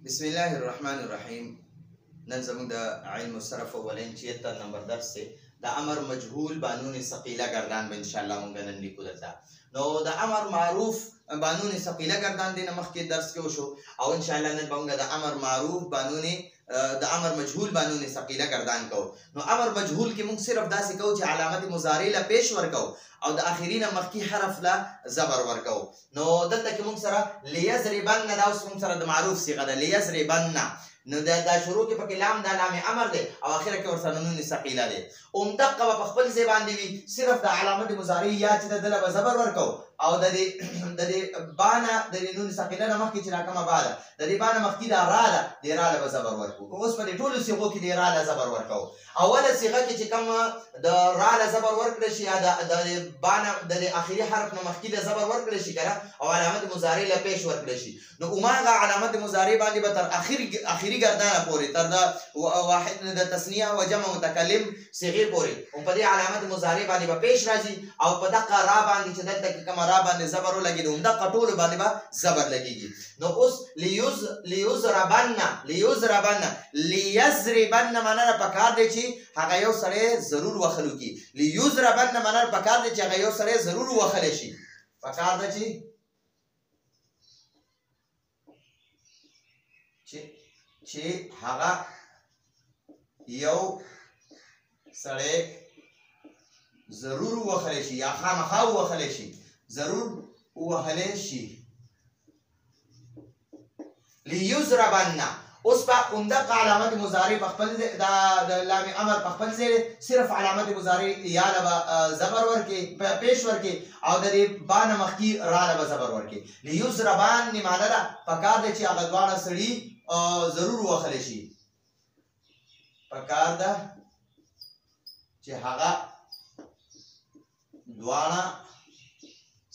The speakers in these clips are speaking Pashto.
بسم الله الرحمن الرحیم. نن زموږ د علم الصرف اولین 76 نمبر درس دی. د امر مجهول بانون ثقیله گردان به ان شاء الله مونږ نن لیکو دلته. نو د امر معروف بانون ثقیله گردان دی مخکې درس کې وشو او ان شاء الله نن به موږ د امر معروف بانون د امر مجهول بانون ثقیله گردان کو. نو امر مجهول کې موږ صرف داسې کو چې علامت مضارع له پیش ورکو او د اخرین مخکې حرف له زبر ورکو. نو دلته کې موږ سره لیضربن دا اوس موږ سره د معروف صيغه ده لیضربن. نو دا شروع کې پکې لام دا لام امر دی او اخر کې ورسره نون ثقيله دی. دقه په خپل ځای باندې وي صرف د علامت مضارع یا چې د دله به زبر ورکو او د دې بانا د نون ثقيله نه مخکې چې راکمه باده د دې بانا مخکې دا را ده د را له به زبر ورکو. اوس په دې ټولو صيغو کې د را له زبر ورکو. اوله صيغه کې چې کوم د را له زبر ورکړل شي یا د بانا د اخري حرف نه مخکې د زبر ورکړل شي کنه او علامت مضارع له پیش ورکړل شي نو اوماغه علامت مضارع باندې به تر اخري گردانه پورې تر دا واحد د تثنیه او جمع متکلم صيغه پورې او په دې علامت مضارع باندې به پیش راځي او په دغه را باندې چې دلته کوم را باندې زبر ولګي نو دغه ټول باندې به زبر لګيږي. نو اوس لیضربن لیضربن معنا پکار دی چې هغه یو سره ضرور وخلو کی. لیضربن معنا پکار دی چې هغه یو سره ضرور وخل شي. پکار دی چې هغه یو سره ضرور وخل شي یا خامخا وخل شي ضرور وخل شي. لیضربن اوس په اوندق علامت مضارع په خپل د لام امر په خپل ځای صرف علامت مضارع یا له زبر ورکي پیش ورکي او د دې بان مخکي را له زبر ورکي. لیضربن معنا دا پکار دی چې هغه دواړه سړي ضرور وخل شي. پکار ده چې هغه دواړه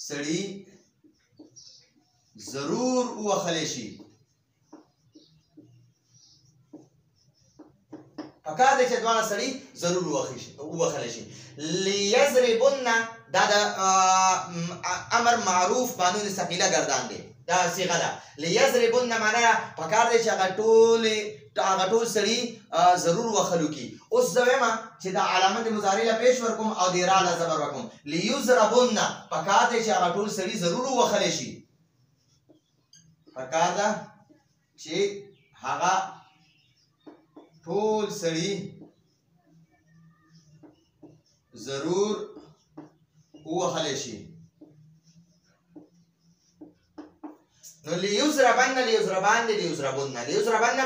سړي ضرور وخل شي. پکار دی چې دواړه سړي ضرور وخل شي. لیضربن دا د امر معروف بانون ثقيله گردان دی دا صيغه ده. لیضربن معنا پکار دی چې هغه ټول سړي ضرور وخلو کی. اوس زویما چې دا علامت مضارع له پیش ورکوم او د را له زبر ورکوم. لیضربن پکار دی چې هغه ټول سړي ضرور وخل شي. پکار ده چې هغه ټول سړي ضرور وخل شي. نو لیضربن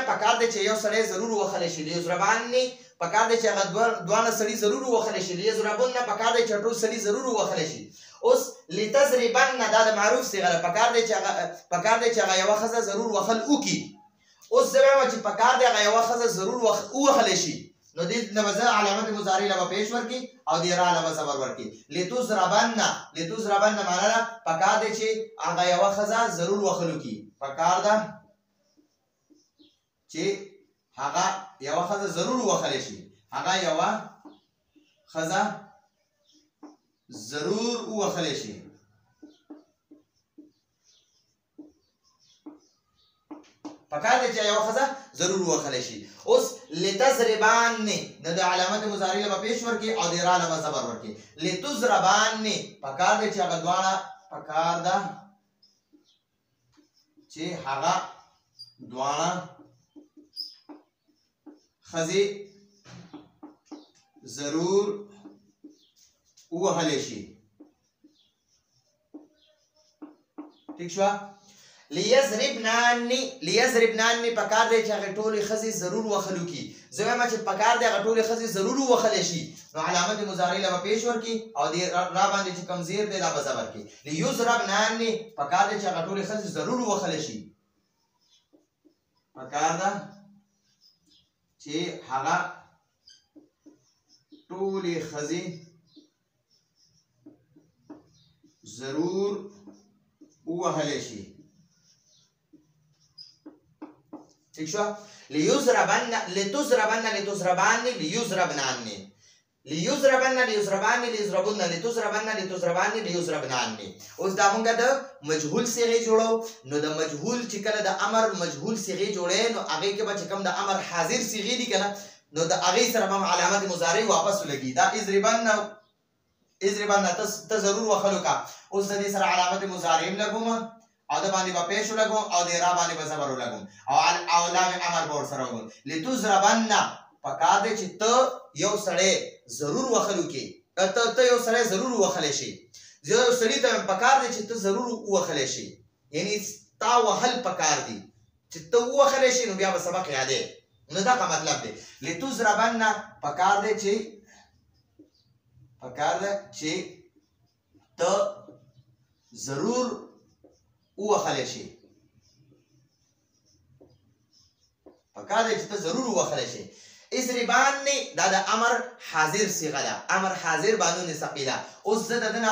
پکار دی چې یو سړی ضرور وخل شي. لیضربن پکار دی چې هغه دوه سړي ضرور وخل شي. لیضربن پکار دی چې ټول سړي ضرور وخل شي. اوس لتضربن دا د معروف صيغه ده. پکار دی چې هغه یو خزه ضرور وخل وکي. اوس زما چې پکار دی هغه یو خزه ضرور وخل شي نو دې نمازه علامت مضارع له پیش ورکی او دې را له زبر ورکی. لتضربن معنا پکار دی چې هغه یو خزه ضرور وخلو کی. پکار ده چې هغه یو خزه ضرور وخل شي. هغه یو خزه ضرور وخل شي. پکار دی چې یو خزه ضرور وخل شي. اوس لتضربن نه د علامت مضارع له پیش ورکی او د را له زبر ورکی. لتضربن پکار دی چې هغه دواړه پکار ده چې هغه دواړه خزي ضرور وهل شي. ٹھیک شو. لیضربنان پکار دی چې هغه ټولې خزي ضرور وخلو کی. زما چې پکار دی هغه ټولې خزي ضرور وخل شي نو علامت مضارع له پیش ورکی او دی را باندې چې کم زیر دی دا به زبر کی. لیضربنان پکار دی چې هغه ټولې خزي ضرور وخل شي. پکار ده چې هغه ټولې خزي ضرور وهل شي. ٹھیک شو. لیضربن لیضربن لیضربان لیضربن لتضربن لتضربان لیضربنان. اوس دا مونږ د مجهول صيغه جوړو. نو د مجهول چې کله د امر مجهول صيغه جوړې نو هغه کې به چې کوم د امر حاضر صيغه دي کنه نو د هغه سره به علامت مضارع واپس لګي. دا اضربن ته ضرور وخلو کا. اوس د دې سره علامت مضارع لګوم او د باندې به پیش لګوم او د را باندې به زبر لګوم او لام امر به ورسره وګم. لتضربن پکار دی چې ته یو سړی ضرور وخلو کې ته یو سړی ضرور وخلی شي. یو سړي ته پکار دی چې ته ضرور وخلی شي، یعنی تا وهل پکار دی چې ته وخلی شي نو بیا به سبق یادې. نو دا کا مطلب دی لتضربن پکار دی چې ته ضرور وخلی شي. پکار دی چې ته ضرور وخلی شي. اضربان دا د امر حاضر صيغه ده. امر حاضر بانون ثقيله. اوس زه دنه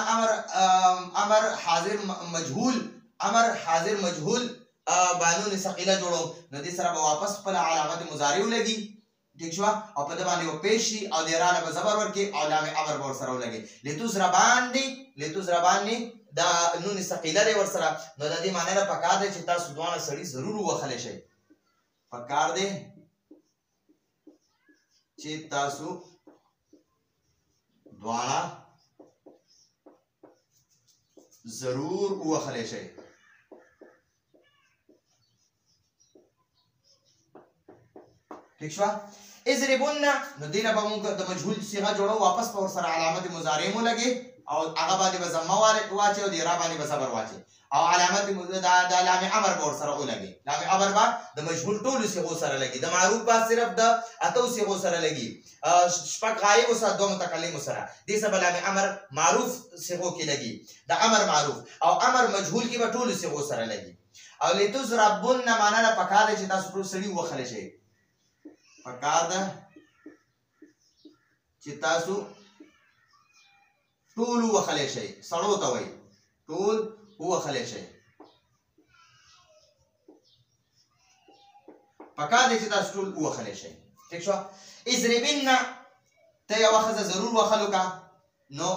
امر حاضر مجهول بانون ثقيله جوړوم. نو دې سره به واپس په علامت مضارع لګي. ٹھیک شو او په دې باندې و پیشي او د را به زبر ورکی او لام امر ور سره لګي. لتضربان دا نون ثقيله لري ور سره. نو د دې معنی نه پکار دی چې تاسو دوه سړي ضرور وخلی شي. پکار دی چې تاسو دواړه ضرور وخلی شئ. ٹھیک شو اضربن نو دینه به موږ د مجهول صيغه جوړو واپس په ورسره علامت مضارع مو لګي او هغه باندې به ضمه واچي او د را باندې به صبر واچي او علامت د لام امر به ورسره ولګي. لام امر به د مجهول ټولو صيغو سره لګي. د معروف به صرف د اتو صيغو سره لګي. شپږ غایب سره دوه متکلم سره دې سبب لام امر معروف صيغو کې لګي. د امر معروف او امر مجهول کې به ټولو صيغو سره لګي. او لتضربن معنا نه پکاره چې تاسو ټول سړي وخلی شئ. پکار ده چې تاسو ټول وخلی شئ. سړو ته وایي ټول وخلی شئ. پکار دی چې تاسو ټول وخلی شئ. ٹھیک شو اضربن ته یو ښځه ضرور وخلو کا. نو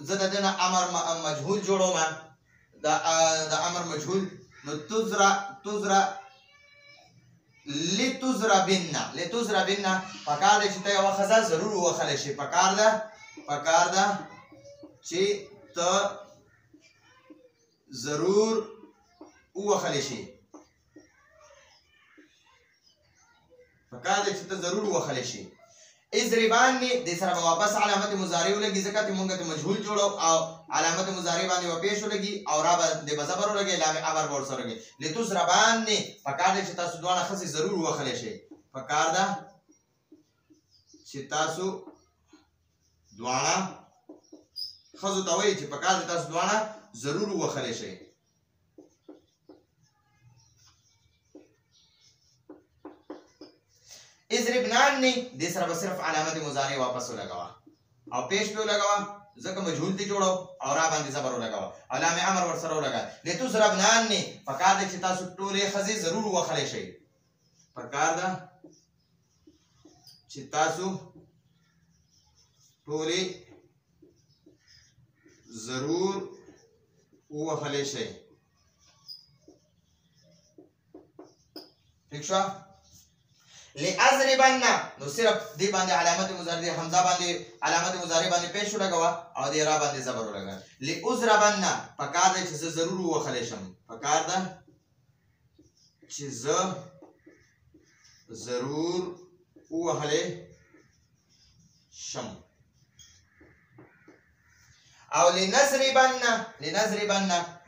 زه د دې نه امر مجهول جوړوم. د امر مجهول نو لتضربن پکار دی چې ته یو ښځه ضرور وخلی شي. پکار ده چې ته ضرور وخلی شي. پکار دی چې ته ضرور وخلی شي. اضربان دې سره به واپس علامت مضارع ولګي ځکه چې موږ ته مجهول جوړو او علامت مضارع باندې و پیش ولګي او را باندې به زبر ولګي لام امر ورسره لګي. لتضربان پکار دی چې تاسو دوه ښځې ضرور وخلی شئ. پکار ده چې تاسو دوه ښځو ته وایي چې پکار دی تاسو دوه ضرور وخلی شئ. اضربنان دې سره به صرف علامت مضارع واپس ولګوه او پیش په ولګوه ځکه مجهول دي جوړو او را باندې زبر ولګوه او لام امر ورسره ولګوه. لتضربنان پکار دی چې تاسو ټولې ښځې ضرور وخلی شئ. پکار ده چې تاسو ټولې ضرور وخلی شئ. ٹھیک شو لأضربن نو صرف دی باندې علامت مضارع حمزه باندې علامت مضارع باندې پیش ولګوا او دی را باندې زبر ولګا. لأضربن پکار دی چې زه ضرور وخلی شم. پکار ده چې زه ضرور وخلی شم. او لنضربن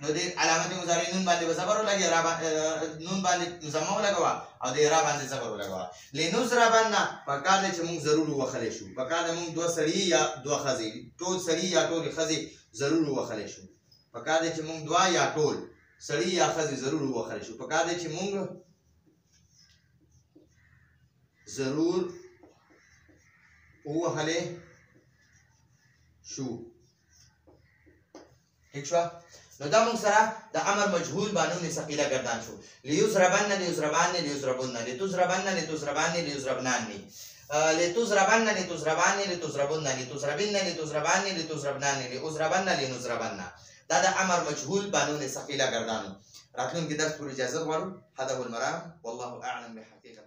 نو دی علامت مضارع نون باندې زبر ولګي نون باندې ضمه ولګوا او دی را باندې زبر ولګوا. لنضربن پکار دی چې موږ ضرور وخلی شو. پکار دی موږ دوه سړي یا دوه ښځې ټول سړي یا ټول ښځې ضرور وخلی شو. پکار دی چې موږ دوه یا ټول سړي یا ښځې ضرور وخلی شو. پکار دی چې موږ ضرور وخلی شو. ٹھیک شو نو دا موږ سره د امر مجهول بانون ثقيله گردان شو. ليضربن ليضربان ليضربن لتضربن لتضربان ليضربنان. لتزربن لتزربان لتزربن لتزربن لتزربان لتزربنان لأزربن لنزربن. دا د امر مجهول بانون ثقيله ګردانو. راتلونکي درس پورې اجازه غواړو. هذا هو المرام والله اعلم بحقيقه